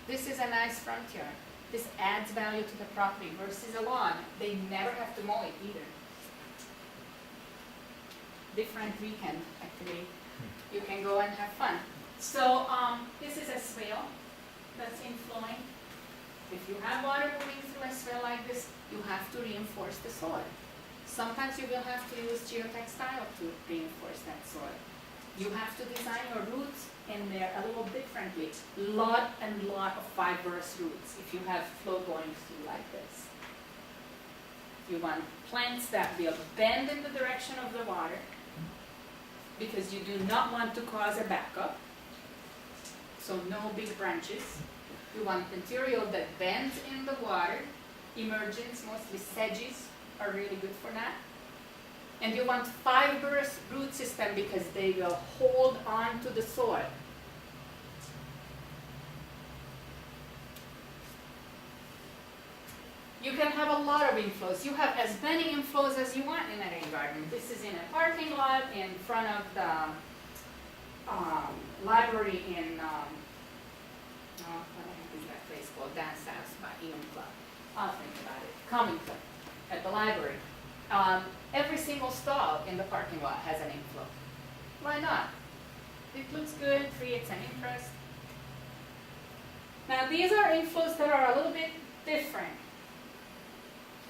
This is a nice front yard. This adds value to the property versus a lawn. They never have to mow it either. Different weekend activity. You can go and have fun. So this is a swale that's inflowing. If you have water moving through a swale like this, you have to reinforce the soil. Sometimes you will have to use geotextile to reinforce that soil. You have to design your roots in there a little differently. Lot of fibrous roots if you have flow going through like this. You want plants that will bend in the direction of the water because you do not want to cause a backup. So no big branches. You want material that bends in the water. Emergence, mostly sedges, are really good for that. And you want fibrous root system because they will hold on to the soil. You can have a lot of inflows. You have as many inflows as you want in a rain garden. This is in a parking lot in front of the library in, what is that place called? Dance House by Ian Club. I'll think about it. Common Club at the library. Every single stall in the parking lot has an inflow. Why not? It looks good, creates an interest. Now these are inflows that are a little bit different.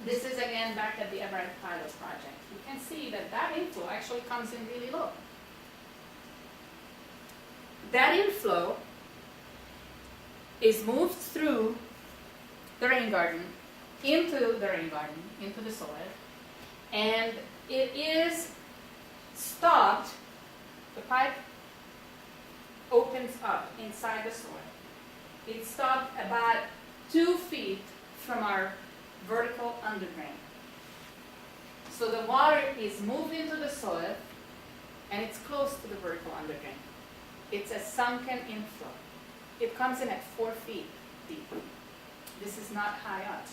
This is again back at the Everett Pilot Project. You can see that that inflow actually comes in really low. That inflow is moved through the rain garden, into the soil, and it is stopped. The pipe opens up inside the soil. It's stopped about 2 feet from our vertical underdrain. So the water is moved into the soil and it's close to the vertical underdrain. It's a sunken inflow. It comes in at 4 feet deep. This is not high up.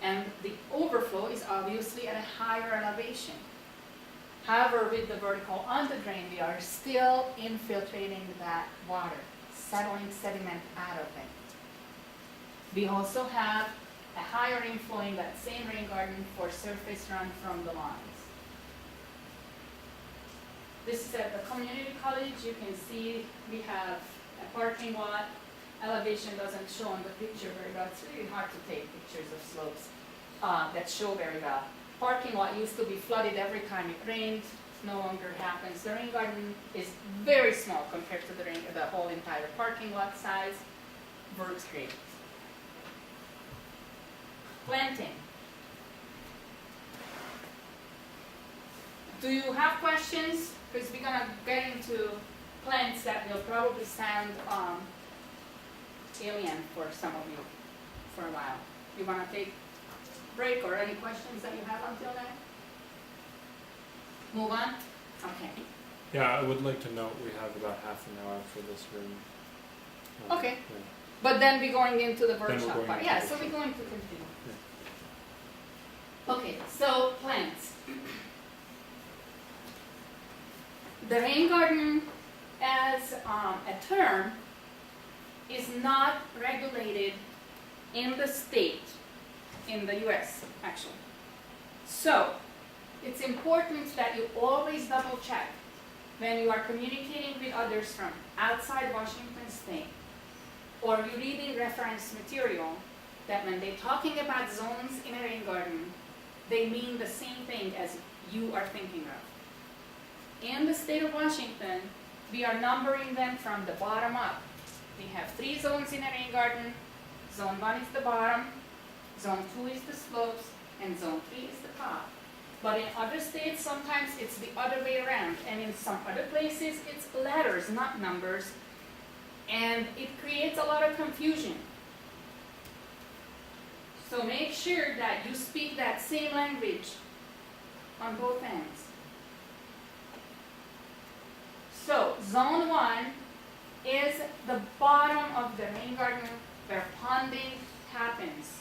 And the overflow is obviously at a higher elevation. However, with the vertical underdrain, we are still infiltrating that water, settling sediment out of it. We also have a higher inflow in that same rain garden for surface run from the lawns. This is at the community college. You can see we have a parking lot. Elevation doesn't show on the picture very well. It's really hard to take pictures of slopes that show very well. Parking lot used to be flooded every time it rained. No longer happens. The rain garden is very small compared to the whole entire parking lot size. Works great. Planting. Do you have questions? Because we're going to get into plants that will probably sound alien for some of you for a while. You want to take a break or any questions that you have until then? Move on? Okay. Yeah, I would like to note we have about half an hour for this room. Okay. Yeah. But then we're going into the Then we're workshop going part. into Yeah, the so we're workshop. going to continue. Okay, so plants. The rain garden as a term is not regulated in the state, in the US actually. So it's important that you always double check when you are communicating with others from outside Washington state or you're reading reference material that when they're talking about zones in a rain garden, they mean the same thing as you are thinking of. In the state of Washington, we are numbering them from the bottom up. We have 3 zones in a rain garden. Zone 1 is the bottom, zone 2 is the slopes, and zone 3 is the top. But in other states, sometimes it's the other way around. And in some other places, it's letters, not numbers. And it creates a lot of confusion. So make sure that you speak that same language on both ends. So zone 1 is the bottom of the rain garden where ponding happens.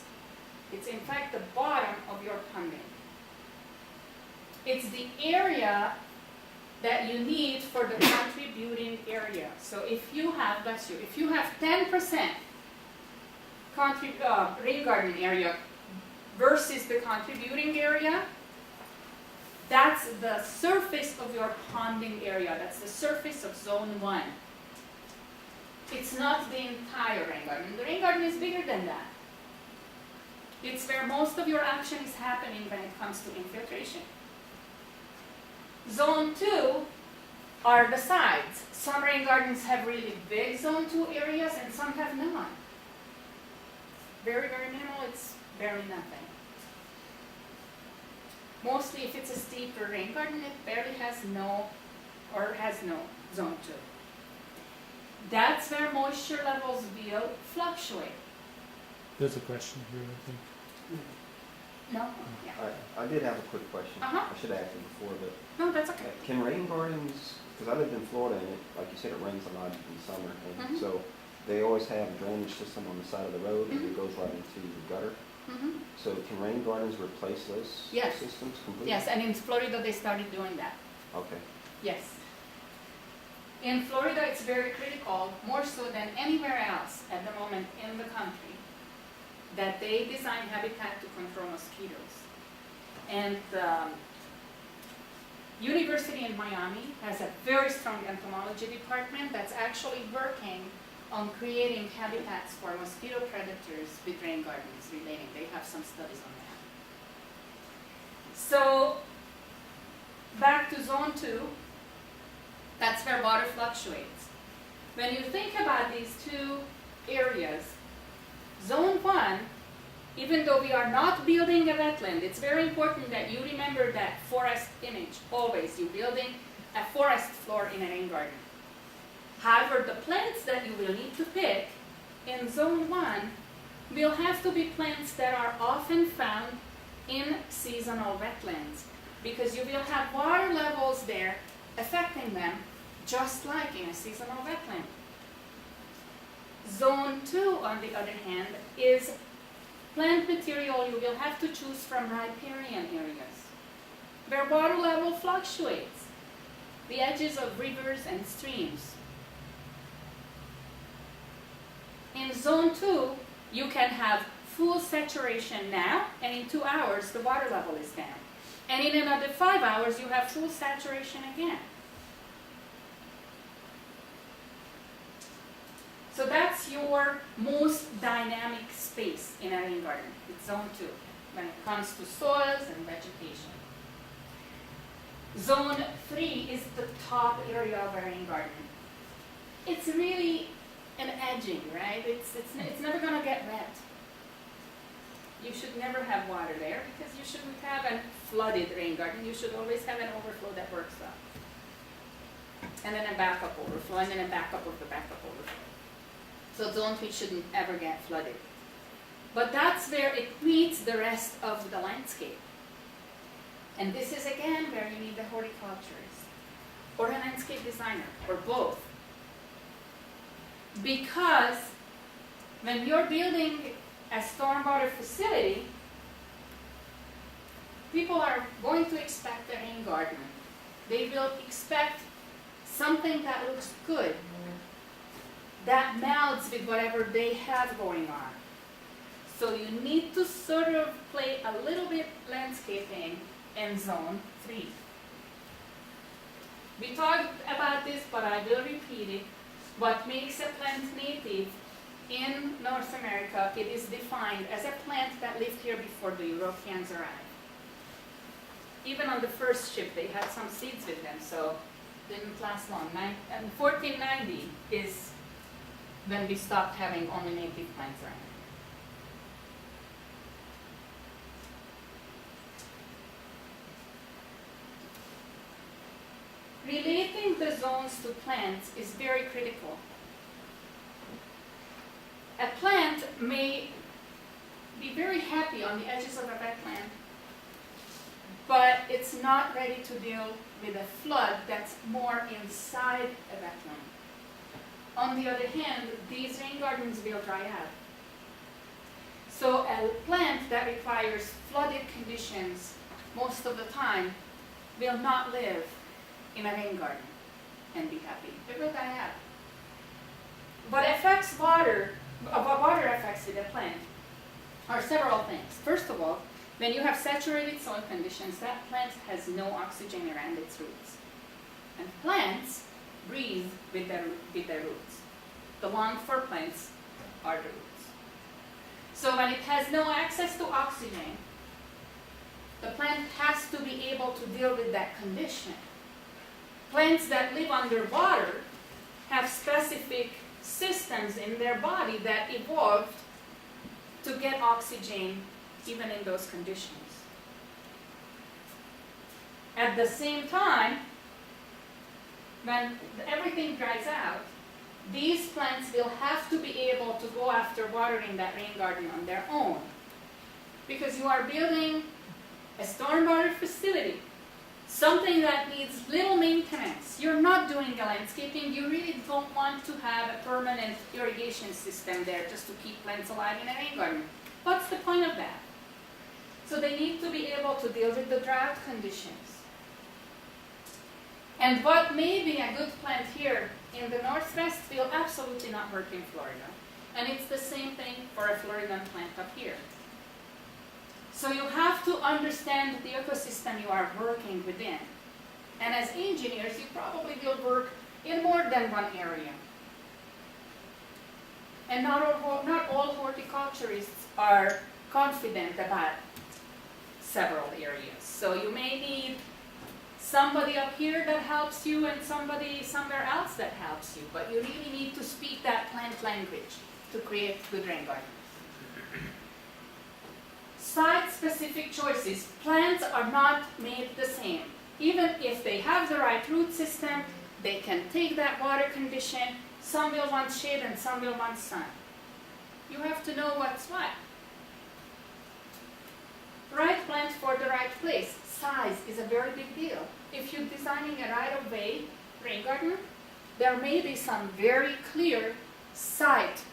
It's in fact the bottom of your ponding. It's the area that you need for the contributing area. So if you have, bless you, if you have 10% rain garden area versus the contributing area, that's the surface of your ponding area. That's the surface of zone 1. It's not the entire rain garden. The rain garden is bigger than that. It's where most of your action is happening when it comes to infiltration. Zone 2 are the sides. Some rain gardens have really big zone 2 areas and some have none. Very, very minimal, it's barely nothing. Mostly if it's a steeper rain garden, it barely has no zone 2. That's where moisture levels will fluctuate. There's a question here, I think. No? Yeah. I did have a quick question. Uh-huh. I should have asked it before, but No, that's okay. can rain gardens, because I lived in Florida and like you said, it rains a lot in summer. And Mhm. so they always have a drainage system on the side of the road and Mhm. it goes right into the gutter. Mm-hmm. So can rain gardens replace those Yes. systems completely? Yes, and in Florida they started doing that. Okay. Yes. In Florida, it's very critical, more so than anywhere else at the moment in the country, that they design habitat to control mosquitoes. And the University in Miami has a very strong entomology department that's actually working on creating habitats for mosquito predators with rain gardens relating. They have some studies on that. So, back to zone 2, that's where water fluctuates. When you think about these two areas, zone 1, even though we are not building a wetland, it's very important that you remember that forest image. Always, you're building a forest floor in a rain garden. However, the plants that you will need to pick in zone 1 will have to be plants that are often found in seasonal wetlands, because you will have water levels there affecting them just like in a seasonal wetland. Zone 2, on the other hand, is plant material you will have to choose from riparian areas, where water level fluctuates, the edges of rivers and streams. In zone 2, you can have full saturation now, and in 2 hours the water level is down. And in another 5 hours you have full saturation again. So that's your most dynamic space in a rain garden. It's zone 2 when it comes to soils and vegetation. Zone 3 is the top area of a rain garden. It's really an edging, right? It's never going to get wet. You should never have water there because you shouldn't have a flooded rain garden. You should always have an overflow that works up. And then a backup overflow, and then a backup of the backup overflow. So zone 3 shouldn't ever get flooded. But that's where it meets the rest of the landscape. And this is again where you need the horticulturist or a landscape designer or both. Because when you're building a stormwater facility, people are going to expect a rain garden. They will expect something that looks good, that melds with whatever they have going on. So you need to sort of play a little bit landscaping in zone 3. We talked about this, but I will repeat it. What makes a plant native in North America, it is defined as a plant that lived here before the Europeans arrived. Even on the first ship, they had some seeds with them, so it didn't last long. And 1490 is when we stopped having only native plants around. Relating the zones to plants is very critical. A plant may be very happy on the edges of a wetland, but it's not ready to deal with a flood that's more inside a wetland. On the other hand, these rain gardens will dry out. So a plant that requires flooded conditions most of the time will not live in a rain garden and be happy. It will die out. What affects water What water effects to the plant are several things. First of all, when you have saturated soil conditions, that plant has no oxygen around its roots. And plants breathe with their roots. The lung for plants are the roots. So when it has no access to oxygen, the plant has to be able to deal with that condition. Plants that live underwater have specific systems in their body that evolved to get oxygen even in those conditions. At the same time, when everything dries out, these plants will have to be able to go after watering that rain garden on their own. Because you are building a stormwater facility, something that needs little maintenance. You're not doing the landscaping. You really don't want to have a permanent irrigation system there just to keep plants alive in a rain garden. What's the point of that? So they need to be able to deal with the drought conditions. And what may be a good plant here in the Northwest will absolutely not work in Florida. And it's the same thing for a Floridan plant up here. So you have to understand the ecosystem you are working within. And as engineers, you probably will work in more than one area. And not all horticulturists are confident about several areas. So you may need somebody up here that helps you and somebody somewhere else that helps you. But you really need to speak that plant language to create good rain gardens. Site-specific choices. Plants are not made the same. Even if they have the right root system, they can take that water condition. Some will want shade and some will want sun. You have to know what's what. Right plant for the right place. Size is a very big deal. If you're designing a right-of-way rain garden, there may be some very clear site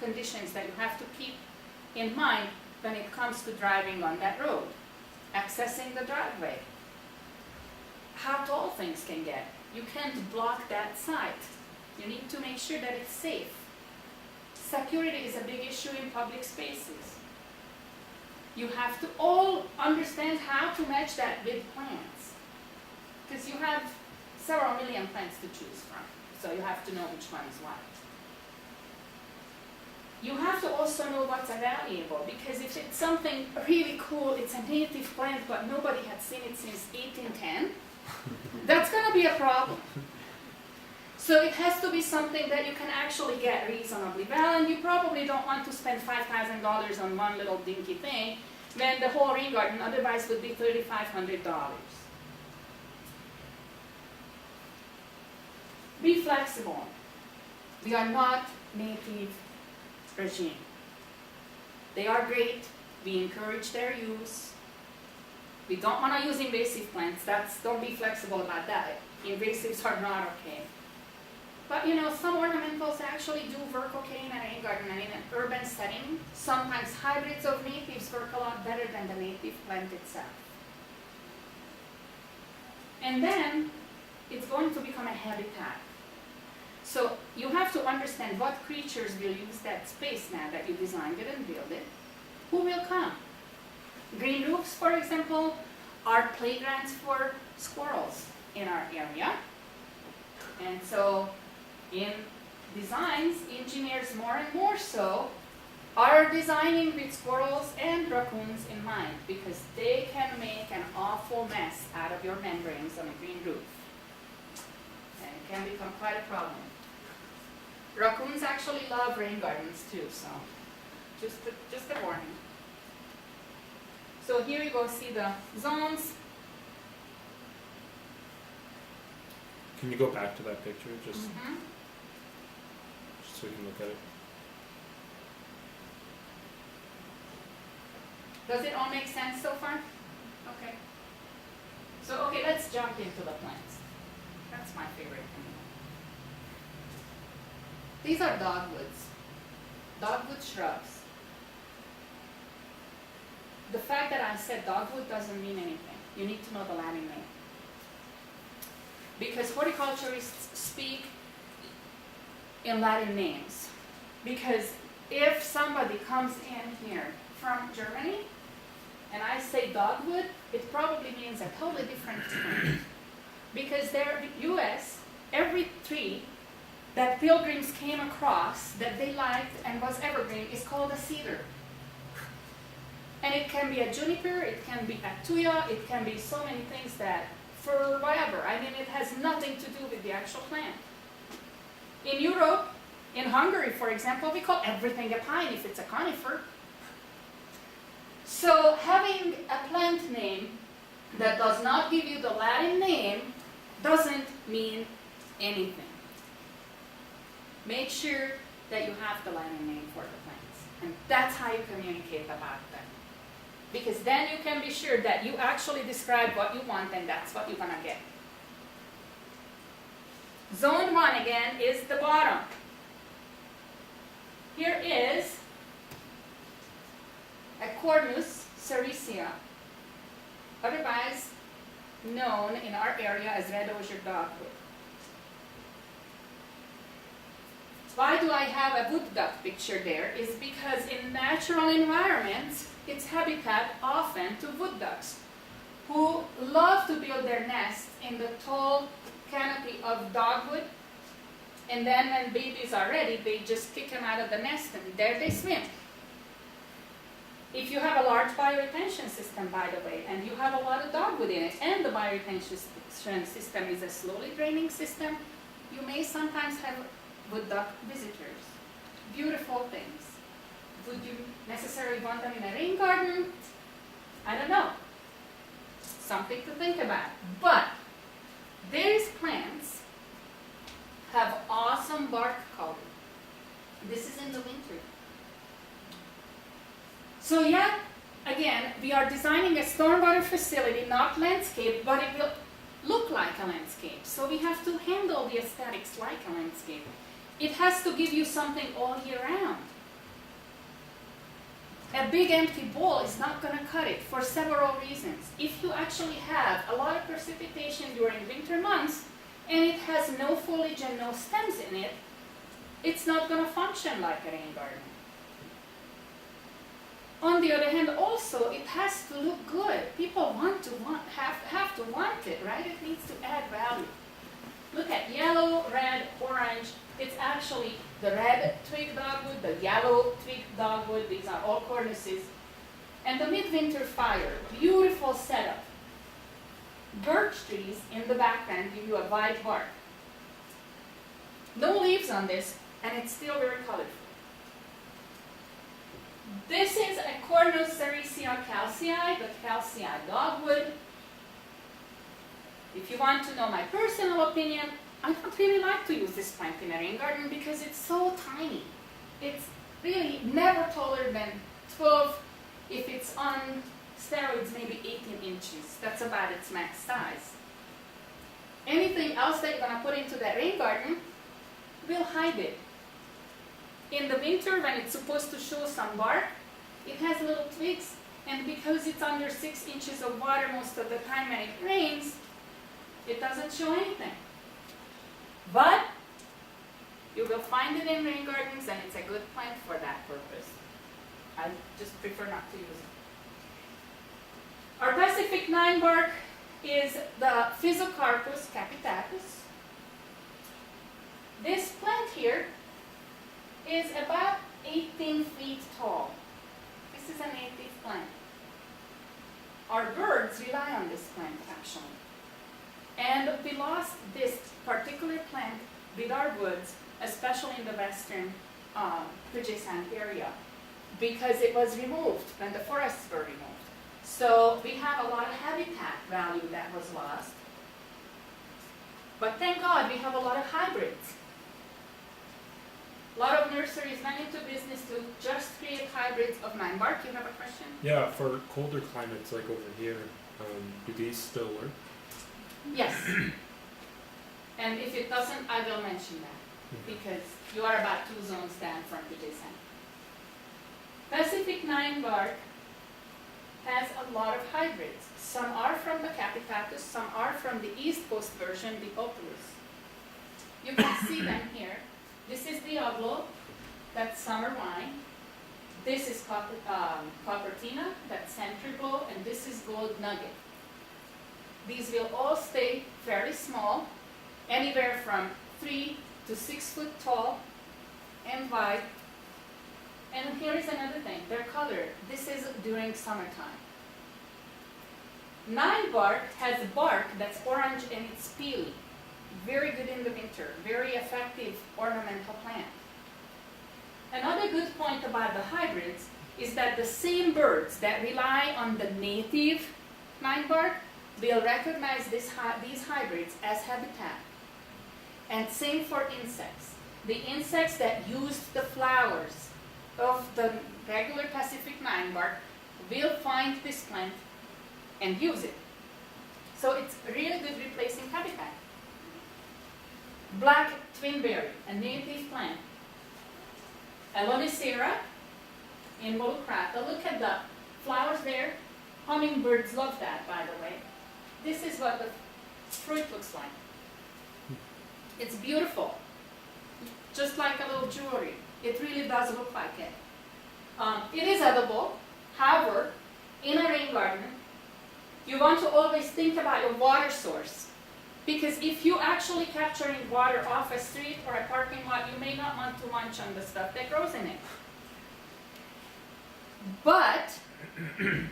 conditions that you have to keep in mind when it comes to driving on that road, accessing the driveway. How tall things can get. You can't block that site. You need to make sure that it's safe. Security is a big issue in public spaces. You have to all understand how to match that with plants. Because you have several million plants to choose from. So you have to know which one is what. You have to also know what's valuable, because if it's something really cool, it's a native plant, but nobody had seen it since 1810, that's going to be a problem. So it has to be something that you can actually get reasonably well, and you probably don't want to spend $5,000 on one little dinky thing when the whole rain garden otherwise would be $3,500. Be flexible. We are not native regime. They are great. We encourage their use. We don't want to use invasive plants. Don't be flexible about that. Invasives are not okay. But some ornamentals actually do work okay in a rain garden and in an urban setting. Sometimes hybrids of natives work a lot better than the native plant itself. And then it's going to become a habitat. So you have to understand what creatures will use that space now that you designed it and build it. Who will come? Green roofs, for example, are playgrounds for squirrels in our area. And so in designs, engineers more and more so are designing with squirrels and raccoons in mind, because they can make an awful mess out of your membranes on a green roof. And it can become quite a problem. Raccoons actually love rain gardens too, so just a warning. So here you go, see the zones. Can you go back to that picture, just Mm-hmm. so we can look at it? Does it all make sense so far? Okay. So, okay, let's jump into the plants. That's my favorite thing. These are dogwoods. Dogwood shrubs. The fact that I said dogwood doesn't mean anything. You need to know the Latin name. Because horticulturists speak in Latin names. Because if somebody comes in here from Germany, and I say dogwood, it probably means a totally different term. Because there, US, every tree that pilgrims came across that they liked and was evergreen is called a cedar. And it can be a juniper, it can be a tuya, it can be so many things that, for whatever. I mean, it has nothing to do with the actual plant. In Europe, in Hungary, for example, we call everything a pine if it's a conifer. So having a plant name that does not give you the Latin name doesn't mean anything. Make sure that you have the Latin name for the plants. And that's how you communicate about them. Because then you can be sure that you actually describe what you want and that's what you're going to get. Zone 1 again is the bottom. Here is a Cornus sericea, otherwise known in our area as red osier dogwood. Why do I have a wood duck picture there? Is because in natural environments, it's habitat often to wood ducks, who love to build their nests in the tall canopy of dogwood, and then when babies are ready, they just kick them out of the nest and there they swim. If you have a large bioretention system, by the way, and you have a lot of dogwood in it, and the bioretention system is a slowly draining system, you may sometimes have wood duck visitors. Beautiful things. Would you necessarily want them in a rain garden? I don't know. Something to think about. But these plants have awesome bark color. This is in the winter. So yeah, again, we are designing a stormwater facility, not landscape, but it will look like a landscape. So we have to handle the aesthetics like a landscape. It has to give you something all year round. A big empty bowl is not going to cut it for several reasons. If you actually have a lot of precipitation during winter months and it has no foliage and no stems in it, it's not going to function like a rain garden. On the other hand, also, it has to look good. People have to want it, right? It needs to add value. Look at yellow, red, orange. It's actually the red twig dogwood, the yellow twig dogwood. These are all cornices. And the midwinter fire, beautiful setup. Birch trees in the background give you a white bark. No leaves on this, and it's still very colorful. This is a Cornus sericea calcii, the calcii dogwood. If you want to know my personal opinion, I don't really like to use this plant in a rain garden because it's so tiny. It's really never taller than 12, if it's on steroids, maybe 18 inches. That's about its max size. Anything else that you're going to put into that rain garden will hide it. In the winter, when it's supposed to show some bark, it has little twigs, and because it's under 6 inches of water most of the time when it rains, it doesn't show anything. But you will find it in rain gardens, and it's a good plant for that purpose. I just prefer not to use it. Our Pacific 9 bark is the Physocarpus capitatus. This plant here is about 18 feet tall. This is a native plant. Our birds rely on this plant, actually. And we lost this particular plant with our woods, especially in the western Puget Sound area, because it was removed when the forests were removed. So we have a lot of habitat value that was lost. But thank God we have a lot of hybrids. A lot of nurseries went into business to just create hybrids of 9 bark. You have a question? Yeah, for colder climates like over here, do these still work? Yes. And if it doesn't, I will mention that, because you are about 2 zones down from Puget Sound. Pacific 9 bark has a lot of hybrids. Some are from the capitatus, some are from the East Coast version, the opulus. You can see them here. This is Diablo, that's summer wine. This is Copertina, that's Century Glow, and this is Gold Nugget. These will all stay fairly small, anywhere from 3 to 6 foot tall and wide. And here is another thing, they're colored. This is during summertime. 9 bark has bark that's orange and it's peely. Very good in the winter, very effective ornamental plant. Another good point about the hybrids is that the same birds that rely on the native 9 bark will recognize these hybrids as habitat. And same for insects. The insects that used the flowers of the regular Pacific 9 bark will find this plant and use it. So it's really good replacing habitat. Black twinberry, a native plant. Alonicera involucrata. Look at the flowers there. Hummingbirds love that, by the way. This is what the fruit looks like. It's beautiful, just like a little jewelry. It really does look like it. It is edible. However, in a rain garden, you want to always think about your water source. Because if you actually capturing water off a street or a parking lot, you may not want to munch on the stuff that grows in it. But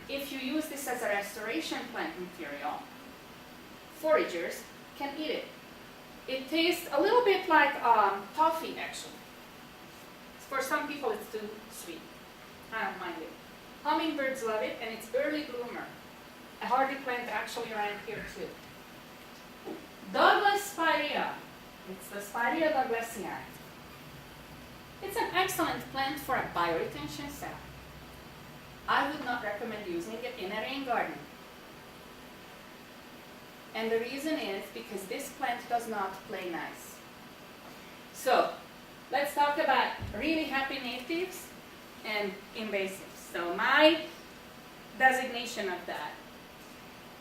if you use this as a restoration plant material, foragers can eat it. It tastes a little bit like toffee, actually. For some people, it's too sweet. I don't mind it. Hummingbirds love it, and it's early bloomer. A hardy plant actually around here too. Douglas spirea. It's the Spirea douglasii. It's an excellent plant for a bioretention cell. I would not recommend using it in a rain garden. And the reason is because this plant does not play nice. So, let's talk about really happy natives and invasives. So my designation of that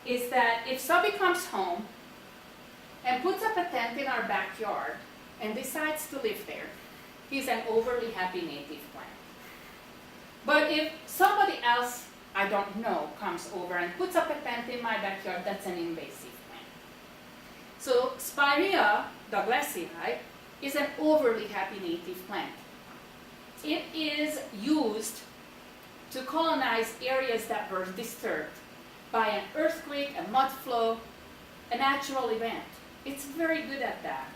is that if Subby comes home and puts up a tent in our backyard and decides to live there, he's an overly happy native plant. But if somebody else I don't know comes over and puts up a tent in my backyard, that's an invasive plant. So Spirea douglasii is an overly happy native plant. It is used to colonize areas that were disturbed by an earthquake, a mud flow, a natural event. It's very good at that.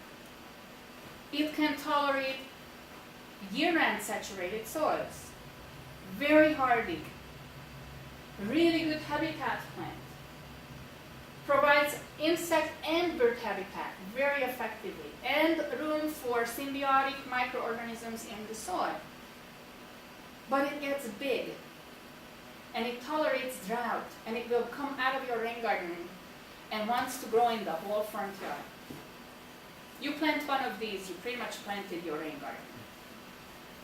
It can tolerate year-round saturated soils. Very hardy. Really good habitat plant. Provides insect and bird habitat very effectively, and room for symbiotic microorganisms in the soil. But it gets big, and it tolerates drought, and it will come out of your rain garden and wants to grow in the whole front yard. You plant one of these, you pretty much planted your rain garden.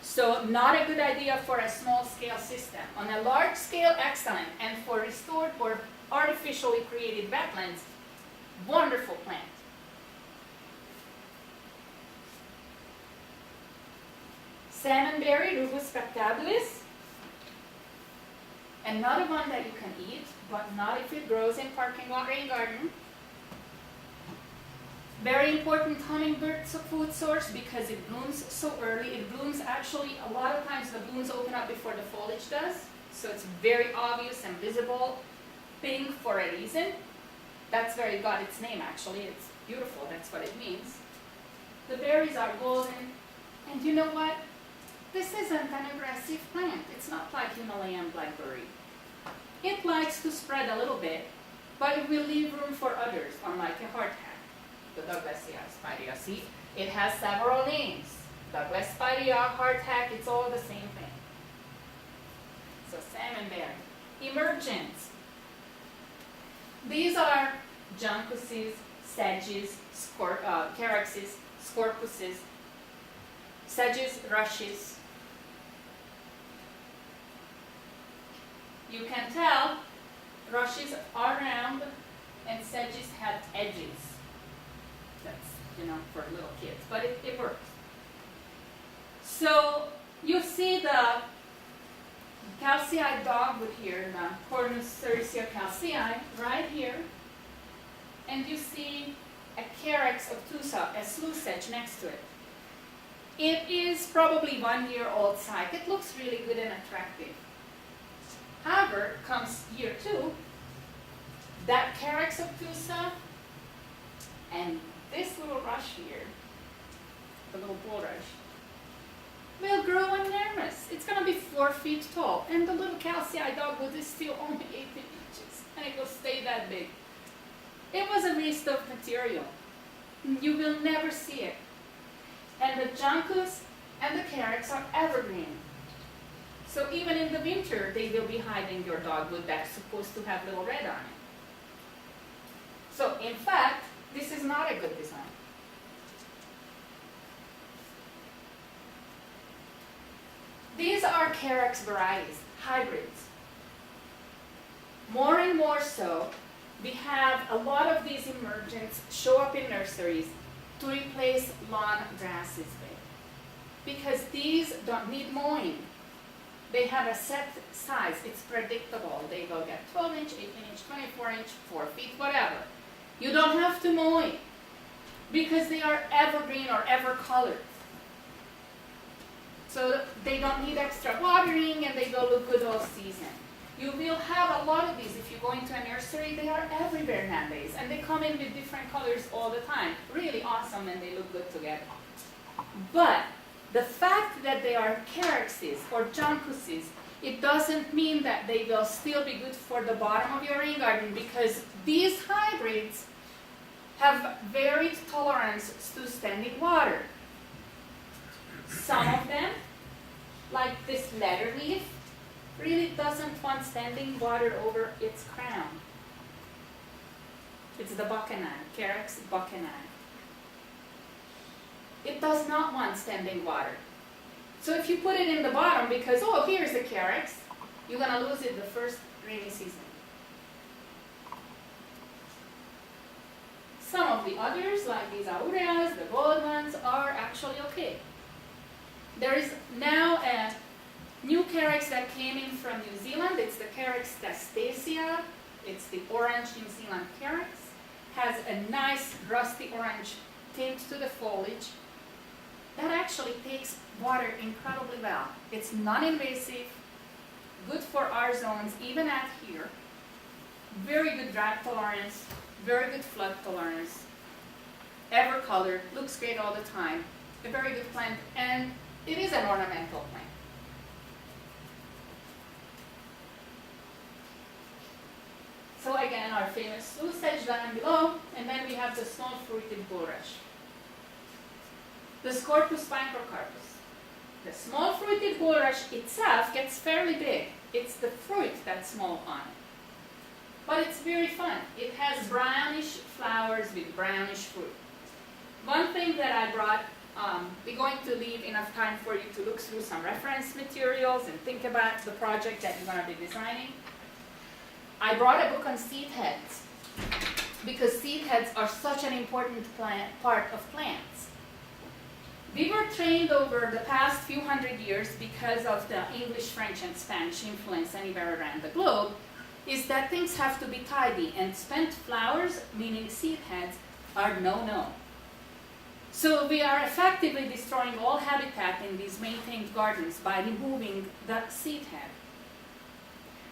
So not a good idea for a small-scale system. On a large scale, excellent, and for restored or artificially created wetlands, wonderful plant. Salmonberry, Rubus spectabilis, another one that you can eat, but not if it grows in parking lot rain garden. Very important hummingbird food source because it blooms so early. It blooms actually, a lot of times the blooms open up before the foliage does, so it's very obvious and visible, pink for a reason. That's where it got its name actually. It's beautiful, that's what it means. The berries are golden, and you know what? This isn't an aggressive plant. It's not like Himalayan blackberry. It likes to spread a little bit, but it will leave room for others, unlike a hardtack. The Douglasia spirea. See, it has several names. Douglas spirea, hardtack, it's all the same thing. So salmonberry. Emergence. These are juncuses, sedges, caryxes, scorpuses, sedges, rushes. You can tell rushes are round and sedges have edges. That's, for little kids, but it works. So You see the calci dogwood here, the Cornus calci, right here. And you see a carex obtusa, a sluice sedge next to it. It is probably 1 year old site. It looks really good and attractive. However, comes year 2, that carex obtusa and this little rush here, the little bulrush, will grow enormous. It's going to be 4 feet tall, and the little calci dogwood is still only 18 inches, and it will stay that big. It was a waste of material. You will never see it. And the juncus and the carex are evergreen. So even in the winter, they will be hiding your dogwood that's supposed to have little red on it. So in fact, this is not a good design. These are carex varieties, hybrids. More and more so, we have a lot of these emergents show up in nurseries to replace lawn grasses with. Because these don't need mowing. They have a set size, it's predictable. They will get 12 inch, 18 inch, 24 inch, 4 feet, whatever. You don't have to mow it because they are evergreen or ever colored. So they don't need extra watering and they will look good all season. You will have a lot of these if you go into a nursery. They are everywhere nowadays and they come in with different colors all the time. Really awesome and they look good together. But the fact that they are carexes or juncuses, it doesn't mean that they will still be good for the bottom of your rain garden because these hybrids have varied tolerance to standing water. Some of them, like this leather leaf, really doesn't want standing water over its crown. It's the buchanine, Carex buchanine. It does not want standing water. So if you put it in the bottom because, oh, here's the carex, you're going to lose it the first rainy season. Some of the others, like these aureas, the gold ones, are actually okay. There is now a new carex that came in from New Zealand. It's the Carex testacea. It's the orange New Zealand carex. Has a nice rusty orange tint to the foliage. That actually takes water incredibly well. It's non-invasive, good for our zones, even at here. Very good drought tolerance, very good flood tolerance. Ever colored, looks great all the time. A very good plant, and it is an ornamental plant. So again, our famous sluice sedge down below, and then we have the small-fruited bulrush. The Scorpus picrocarpus. The small-fruited bulrush itself gets fairly big. It's the fruit that's small on it. But it's very fun. It has brownish flowers with brownish fruit. One thing that I brought, we're going to leave enough time for you to look through some reference materials and think about the project that you're going to be designing. I brought a book on seed heads because seed heads are such an important part of plants. We were trained over the past few hundred years because of the English, French, and Spanish influence anywhere around the globe, is that things have to be tidy, and spent flowers, meaning seed heads, are no-no. So we are effectively destroying all habitat in these maintained gardens by removing the seed head.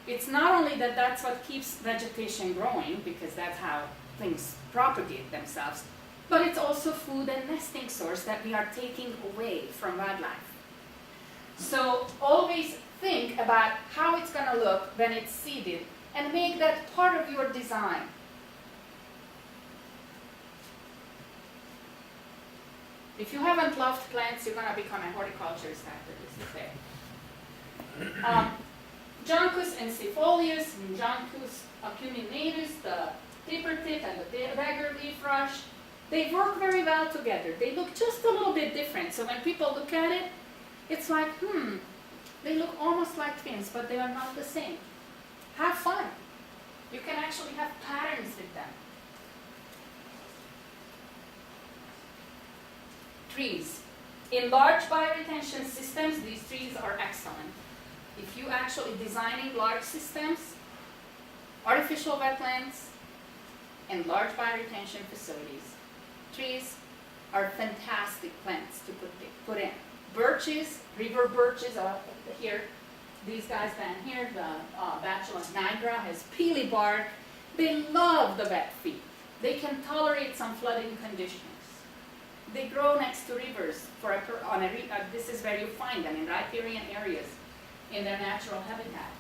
It's not only that that's what keeps vegetation growing, because that's how things propagate themselves, but it's also food and nesting source that we are taking away from wildlife. So always think about how it's going to look when it's seeded and make that part of your design. If you haven't loved plants, you're going to become a horticulturist after this affair. Juncus encephalius and Juncus acuminatus, the tipper tip and the dagger leaf rush, they work very well together. They look just a little bit different. So when people look at it, it's like, they look almost like twins, but they are not the same. Have fun. You can actually have patterns with them. Trees. In large bioretention systems, these trees are excellent. If you actually designing large systems, artificial wetlands, and large bioretention facilities, trees are fantastic plants to put in. Birches, river birches are here. These guys down here, the Bachelus nigra has peely bark. They love the wet feet. They can tolerate some flooding conditions. They grow next to rivers. This is where you find them, in riparian areas, in their natural habitat.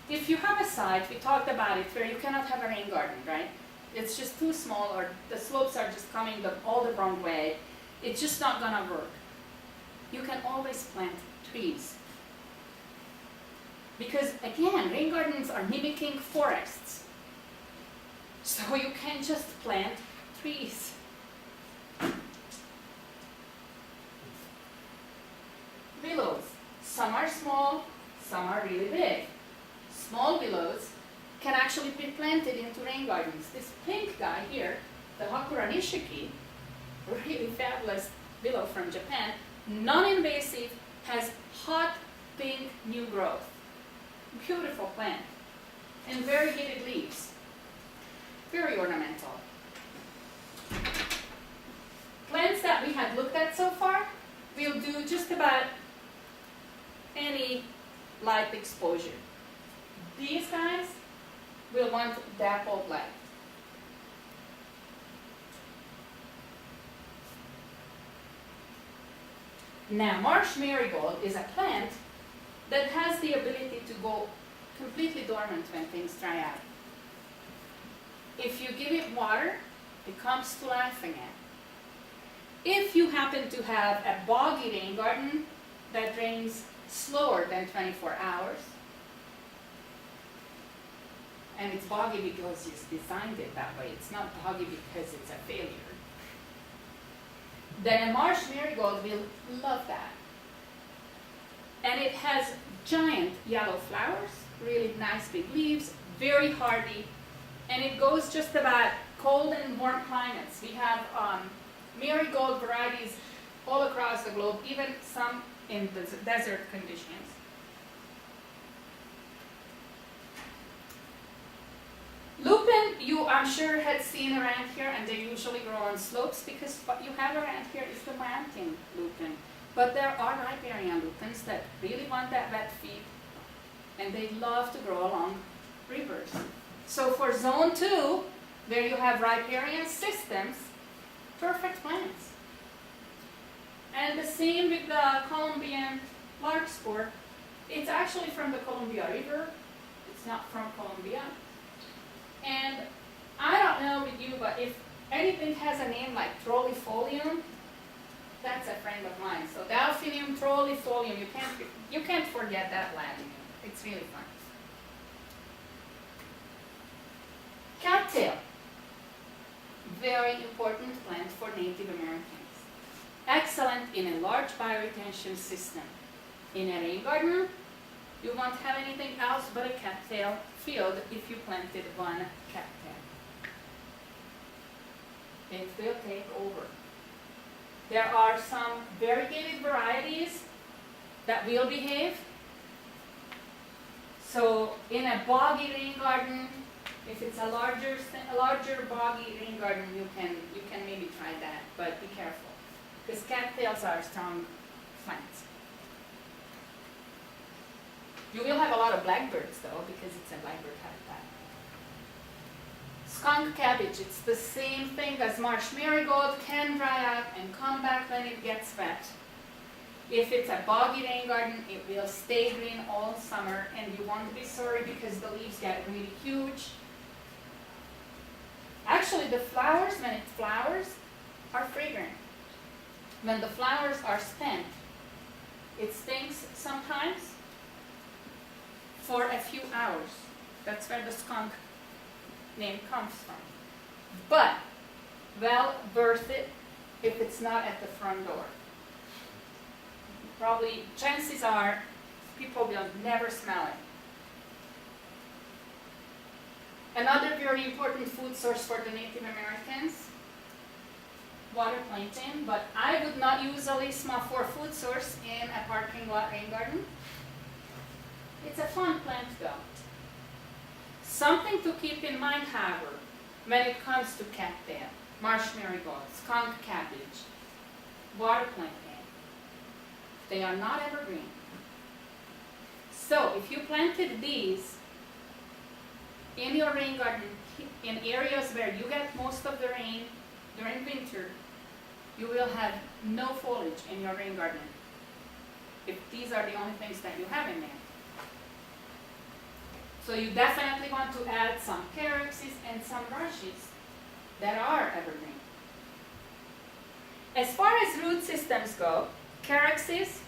If you have a site, we talked about it, where you cannot have a rain garden, right? It's just too small, or the slopes are just coming all the wrong way. It's just not gonna work. You can always plant trees. Because again, rain gardens are mimicking forests. So you can't just plant trees. Willows. Some are small, some are really big. Small willows can actually be planted into rain gardens. This pink guy here, the Hakura nishiki, really fabulous willow from Japan, non-invasive, has hot pink new growth. Beautiful plant. And very vivid leaves. Very ornamental. Plants that we had looked at so far will do just about any light exposure. These guys will want dappled light. Now, marsh marigold is a plant that has the ability to go completely dormant when things dry out. If you give it water, it comes to life again. If you happen to have a boggy rain garden that rains slower than 24 hours, and it's boggy because you designed it that way, it's not boggy because it's a failure, then a marsh marigold will love that. And it has giant yellow flowers, really nice big leaves, very hardy, and it goes just about cold and warm climates. We have marigold varieties all across the globe, even some in the desert conditions. Lupin, I'm sure had seen around here, and they usually grow on slopes because what you have around here is the mountain lupin. But there are riparian lupins that really want that wet feed, and they love to grow along rivers. So for zone 2, where you have riparian systems, perfect plants. And the same with the Colombian larkspur. It's actually from the Columbia River. It's not from Colombia. And I don't know with you, but if anything has a name like trolifolium, that's a friend of mine. So Delphinium trolifolium, you can't forget that Latin name. It's really fun. Cattail, very important plant for Native Americans. Excellent in a large bioretention system. In a rain garden, you won't have anything else but a cattail field if you planted one cattail. It will take over. There are some variegated varieties that will behave. So in a boggy rain garden, if it's a larger boggy rain garden, you can maybe try that, but be careful, because cattails are strong plants. You will have a lot of blackbirds though, because it's a blackbird habitat. Skunk cabbage, it's the same thing as marsh marigold, can dry out and come back when it gets wet. If it's a boggy rain garden, it will stay green all summer, and you won't be sorry because the leaves get really huge. Actually, the flowers, when it flowers, are fragrant. When the flowers are spent, it stinks sometimes for a few hours. That's where the skunk name comes from. But well worth it if it's not at the front door. Probably, chances are, people will never smell it. Another very important food source for the Native Americans, water planting, but I would not usually smell for food source in a parking lot rain garden. It's a fun plant though. Something to keep in mind, however, when it comes to cattail, marsh marigold, skunk cabbage, water planting, they are not evergreen. So if you planted these in your rain garden, in areas where you get most of the rain during winter, you will have no foliage in your rain garden if these are the only things that you have in there. So you definitely want to add some calyxes and some rushes that are evergreen. As far as root systems go, calyxes,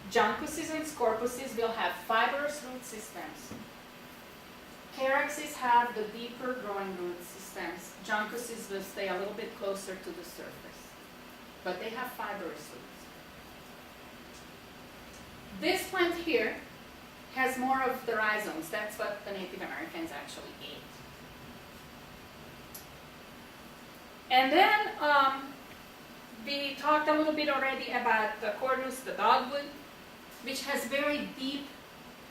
juncuses, and scorpuses will have fibrous root systems. Calyxes have the deeper growing root systems. Juncuses will stay a little bit closer to the surface, but they have fibrous roots. This plant here has more of the rhizomes. That's what the Native Americans actually ate. And then we talked a little bit already about the cornus, the dogwood, which has very deep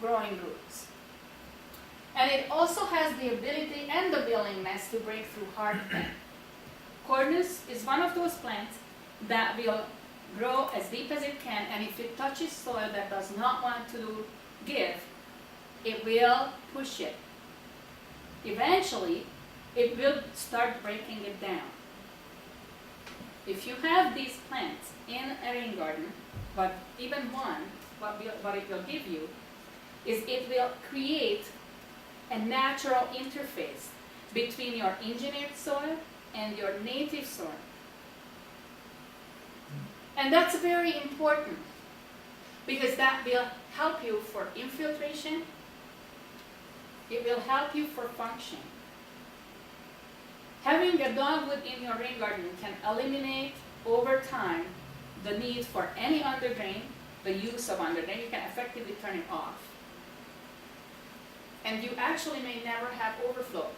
growing roots. And it also has the ability and the willingness to break through hard pan. Cornus is one of those plants that will grow as deep as it can, and if it touches soil that does not want to give, it will push it. Eventually, it will start breaking it down. If you have these plants in a rain garden, but even one, what it will give you is it will create a natural interface between your engineered soil and your native soil. And that's very important because that will help you for infiltration. It will help you for function. Having a dogwood in your rain garden can eliminate over time the need for any underdrain, the use of underdrain. You can effectively turn it off. And you actually may never have overflow,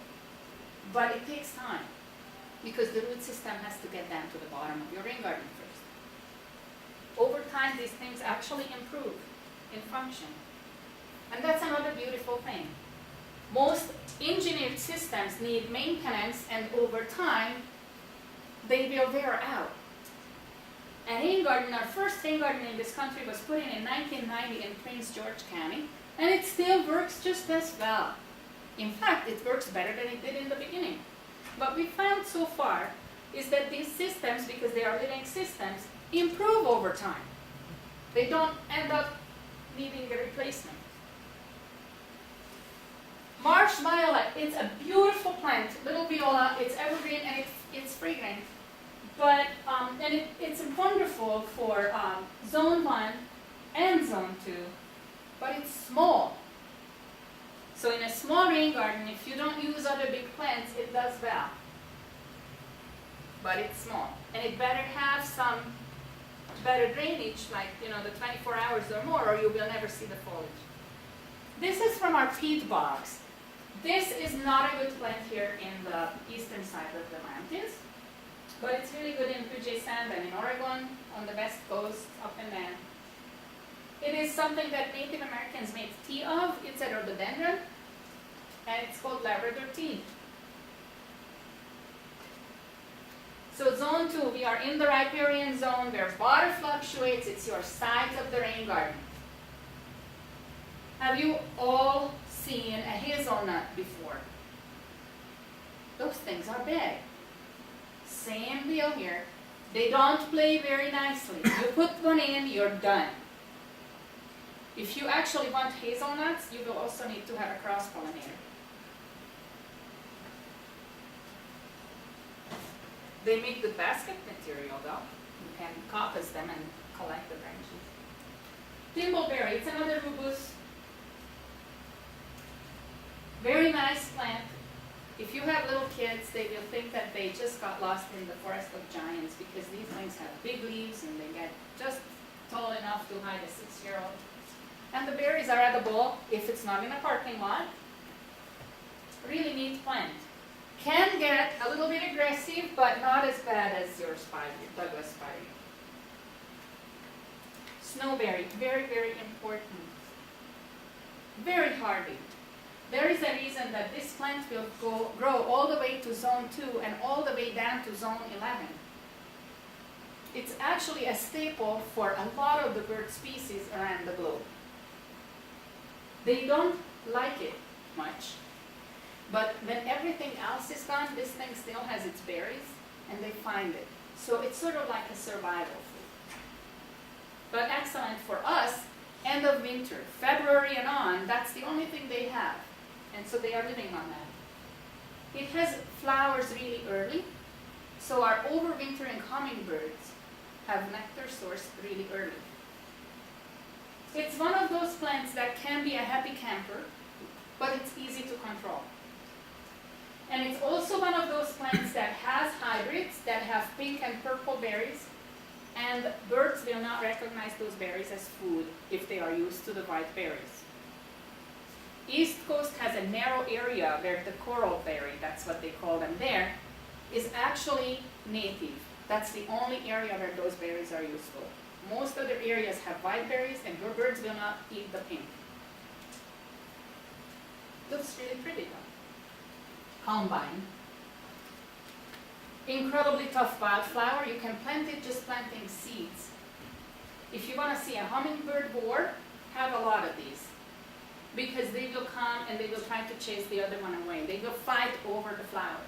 but it takes time because the root system has to get down to the bottom of your rain garden first. Over time, these things actually improve in function. And that's another beautiful thing. Most engineered systems need maintenance, and over time, they will wear out. A rain garden, our first rain garden in this country was put in 1990 in Prince George County, and it still works just as well. In fact, it works better than it did in the beginning. What we found so far is that these systems, because they are living systems, improve over time. They don't end up needing a replacement. Marsh violet, it's a beautiful plant, little viola, it's evergreen and it's fragrant. But, it's wonderful for zone 1 and zone 2, but it's small. So in a small rain garden, if you don't use other big plants, it does well. But it's small. And it better have some better drainage, like, the 24 hours or more, or you will never see the foliage. This is from our peat bogs. This is not a good plant here in the eastern side of the mountains, but it's really good in Puget Sound and in Oregon, on the west coast, up and down. It is something that Native Americans made tea of. It's a rhododendron, and it's called Labrador tea. So zone 2, we are in the riparian zone where water fluctuates. It's your sides of the rain garden. Have you all seen a hazelnut before? Those things are big. Same deal here. They don't play very nicely. You put one in, you're done. If you actually want hazelnuts, you will also need to have a cross-pollinator. They make good basket material though. You can coppice them and collect the branches. Thimbleberry, it's another rubus. Very nice plant. If you have little kids, they will think that they just got lost in the forest of giants because these things have big leaves and they get just tall enough to hide a 6-year-old. And the berries are edible if it's not in a parking lot. Really neat plant. can get a little bit aggressive, but not as bad as your Douglas spire. Snowberry, very, very important. Very hardy. There is a reason that this plant will grow all the way to zone 2 and all the way down to zone 11. It's actually a staple for a lot of the bird species around the globe. They don't like it much, but when everything else is gone, this thing still has its berries, and they find it. So it's sort of like a survival food. But excellent for us, end of winter, February and on, that's the only thing they have. And so they are living on that. It has flowers really early, so our overwintering hummingbirds have nectar source really early. It's one of those plants that can be a happy camper, but it's easy to control. And it's also one of those plants that has hybrids that have pink and purple berries, and birds will not recognize those berries as food if they are used to the white berries. East Coast has a narrow area where the coral berry, that's what they call them there, is actually native. That's the only area where those berries are useful. Most other areas have white berries, and your birds will not eat the pink. Looks really pretty though. Columbine. Incredibly tough wildflower. You can plant it just planting seeds. If you want to see a hummingbird war, have a lot of these. Because they will come and they will try to chase the other one away. They will fight over the flowers.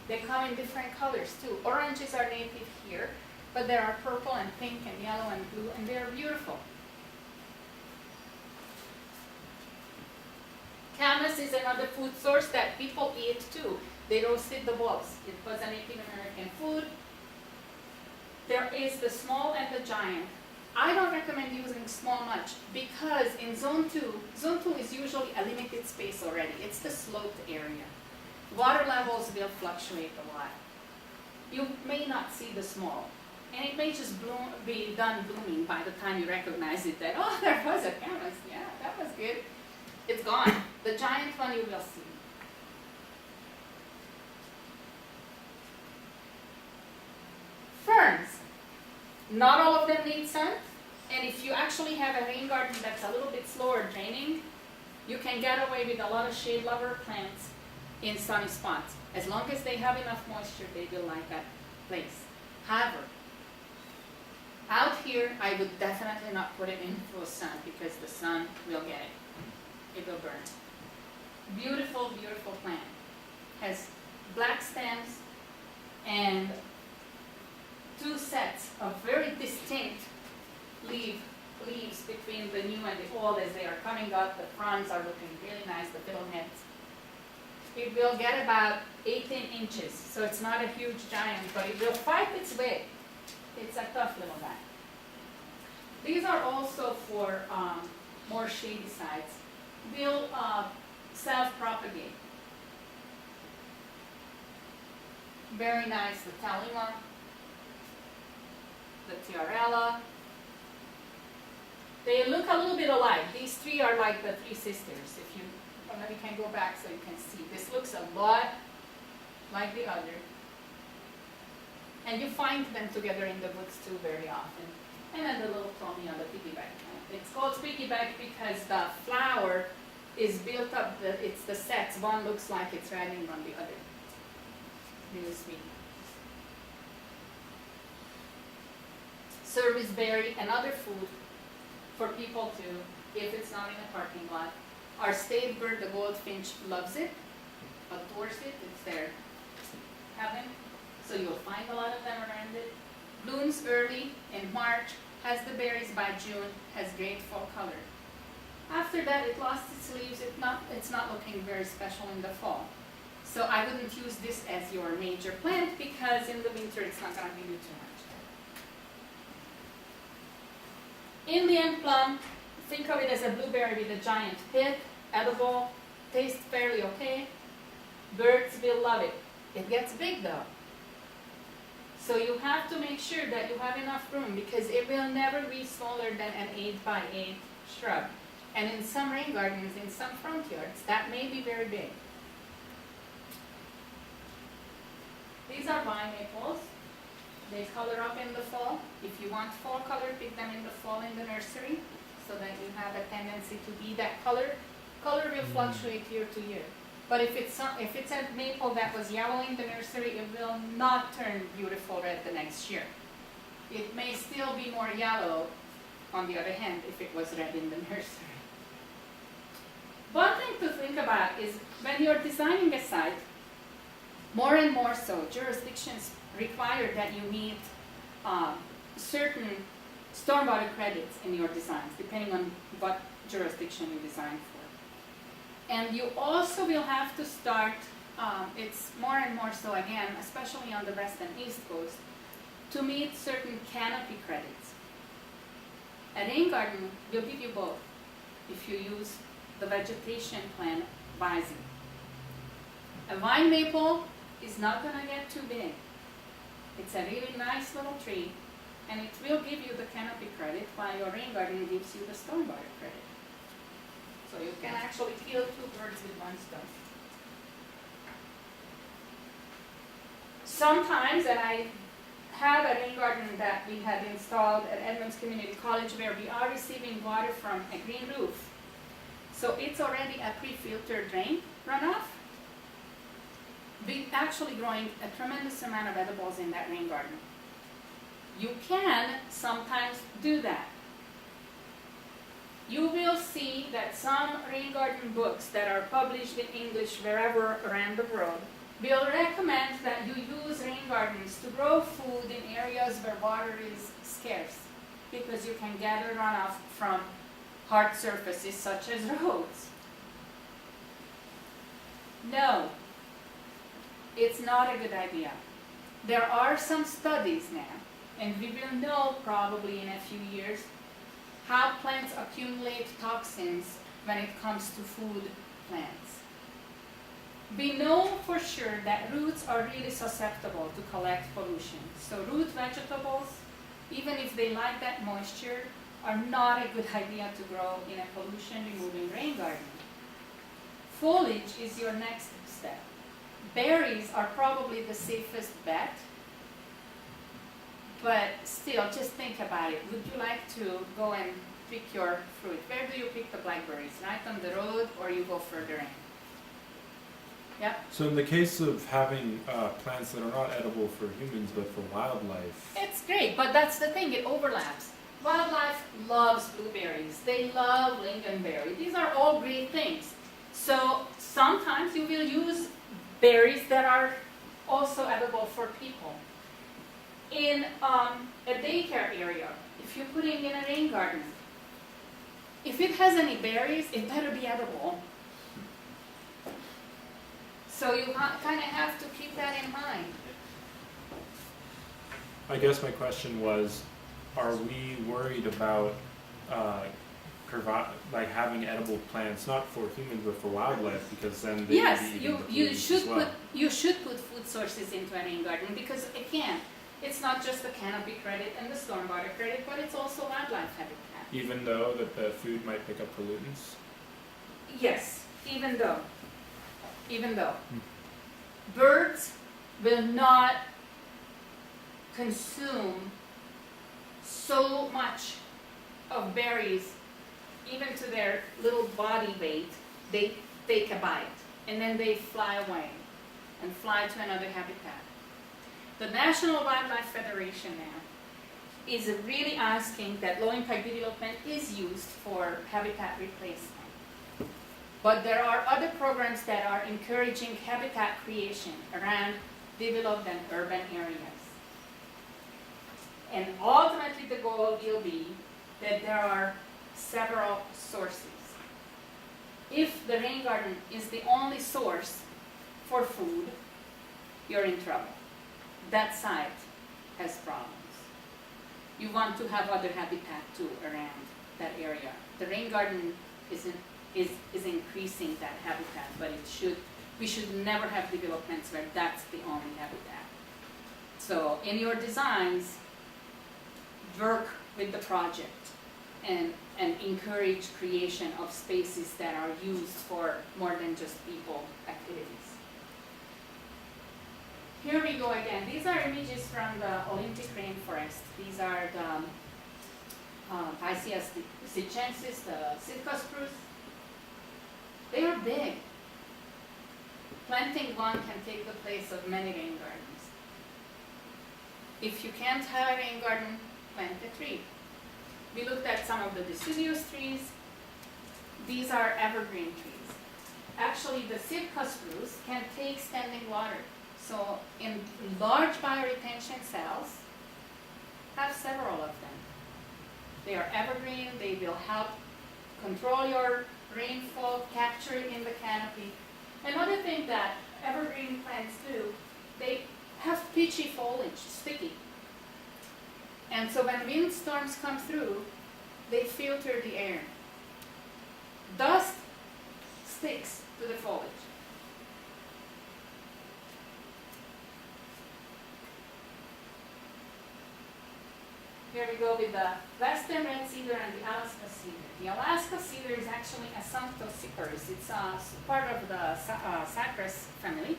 They come in different colors too. Oranges are native here, but there are purple and pink and yellow and blue, and they are beautiful. Camas is another food source that people eat too. They roasted the bulbs. It was a Native American food. There is the small and the giant. I don't recommend using small much because in zone 2 is usually a limited space already. It's the sloped area. Water levels will fluctuate a lot. You may not see the small, and it may just be done blooming by the time you recognize it that, oh, there was a camas. Yeah, that was good. It's gone. The giant one you will see. Ferns. Not all of them need sun, and if you actually have a rain garden that's a little bit slower draining, you can get away with a lot of shade lover plants in sunny spots. As long as they have enough moisture, they will like that place. However, out here, I would definitely not put it in full sun because the sun will get it. It will burn. Beautiful, beautiful plant. Has black stems and 2 sets of very distinct leaves between the new and the old as they are coming up. The fronds are looking really nice, the filaments. It will get about 18 inches, so it's not a huge giant, but it will fight its way. It's a tough little guy. These are also for more shady sites. Will self-propagate. Very nice, the Talima, the Tiarella. They look a little bit alike. These 3 are like the 3 sisters. If you, well, maybe you can go back so you can see. This looks a lot like the other. And you find them together in the woods too very often. And then the little Tommy on the piggyback plant. It's called piggyback because the flower is built up, it's the sets. One looks like it's riding on the other. Really sweet. Serviceberry, another food for people to, if it's not in a parking lot. Our state bird, the goldfinch, loves it, adores it. It's their heaven. So you'll find a lot of them around it. Blooms early in March, has the berries by June, has great fall color. After that, it lost its leaves. It's not looking very special in the fall. So I wouldn't use this as your major plant because in the winter it's not going to give you too much. Indian plum, think of it as a blueberry with a giant pit, edible, tastes fairly okay. Birds will love it. It gets big though. So you have to make sure that you have enough room because it will never be smaller than an 8x8 shrub. And in some rain gardens, in some front yards, that may be very big. These are vine maples. They color up in the fall. If you want fall color, pick them in the fall in the nursery so that you have a tendency to be that color. Color will fluctuate year to year. But if it's a maple that was yellow in the nursery, it will not turn beautiful red the next year. It may still be more yellow, on the other hand, if it was red in the nursery. One thing to think about is when you're designing a site, more and more so, jurisdictions require that you meet certain stormwater credits in your designs, depending on what jurisdiction you design for. And you also will have to start, it's more and more so again, especially on the west and east coast, to meet certain canopy credits. A rain garden will give you both if you use the vegetation plan wisely. A vine maple is not going to get too big. It's a really nice little tree, and it will give you the canopy credit while your rain garden gives you the stormwater credit. So you can actually kill two birds with one stone. Sometimes, and I have a rain garden that we had installed at Edmonds Community College where we are receiving water from a green roof. So it's already a pre-filtered rain runoff. We're actually growing a tremendous amount of edibles in that rain garden. You can sometimes do that. You will see that some rain garden books that are published in English wherever around the world will recommend that you use rain gardens to grow food in areas where water is scarce, because you can gather runoff from hard surfaces such as roads. No, it's not a good idea. There are some studies now, and we will know probably in a few years how plants accumulate toxins when it comes to food plants. We know for sure that roots are really susceptible to collect pollution. So root vegetables, even if they like that moisture, are not a good idea to grow in a pollution-removing rain garden. Foliage is your next step. Berries are probably the safest bet, but still, just think about it. Would you like to go and pick your fruit? Where do you pick the blackberries? Right on the road, or you go further in? Yep. So in the case of having plants that are not edible for humans but for wildlife, It's great, but that's the thing, it overlaps. Wildlife loves blueberries. They love lingonberry. These are all great things. So sometimes you will use berries that are also edible for people. In a daycare area, if you're putting in a rain garden, if it has any berries, it better be edible. So you kind of have to keep that in mind. I guess my question was, are we worried about like having edible plants, not for humans but for wildlife, because then they Yes, would be you eating the should as well. you should put food sources into a rain garden, because again, it's not just the canopy credit and the stormwater credit, but it's also wildlife habitat. Even though that the food might pick up pollutants. Yes, even though. Birds will not consume so much of berries, even to their little body weight. They take a bite and then they fly away and fly to another habitat. The National Wildlife Federation now is really asking that low-impact development is used for habitat replacement. But there are other programs that are encouraging habitat creation around developed and urban areas. And ultimately the goal will be that there are several sources. If the rain garden is the only source for food, you're in trouble. That site has problems. You want to have other habitat too around that area. The rain garden is increasing that habitat, but we should never have developments where that's the only habitat. So in your designs, work with the project and encourage creation of spaces that are used for more than just people activities. Here we go again. These are images from the Olympic rainforest. These are the Picea sitchensis, the Sitka spruce. They are big. Planting one can take the place of many rain gardens. If you can't have a rain garden, plant a tree. We looked at some of the deciduous trees. These are evergreen trees. Actually, the Sitka spruce can take standing water. So in large bioretention cells, have several of them. They are evergreen, they will help control your rainfall, capture it in the canopy. Another thing that evergreen plants do, they have pitchy foliage, sticky. And so when windstorms come through, they filter the air. Dust sticks to the foliage. Here we go with the western red cedar and the Alaska cedar. The Alaska cedar is actually a Sanctociperus. It's part of the cypress family.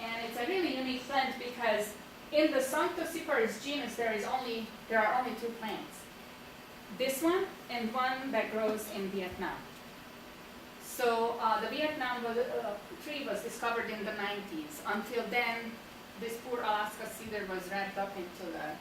And it's a really unique plant because in the Sanctociperus genus there are only two plants. This one and one that grows in Vietnam. So the Vietnam tree was discovered in the 90s. Until then, this poor Alaska cedar was wrapped up into the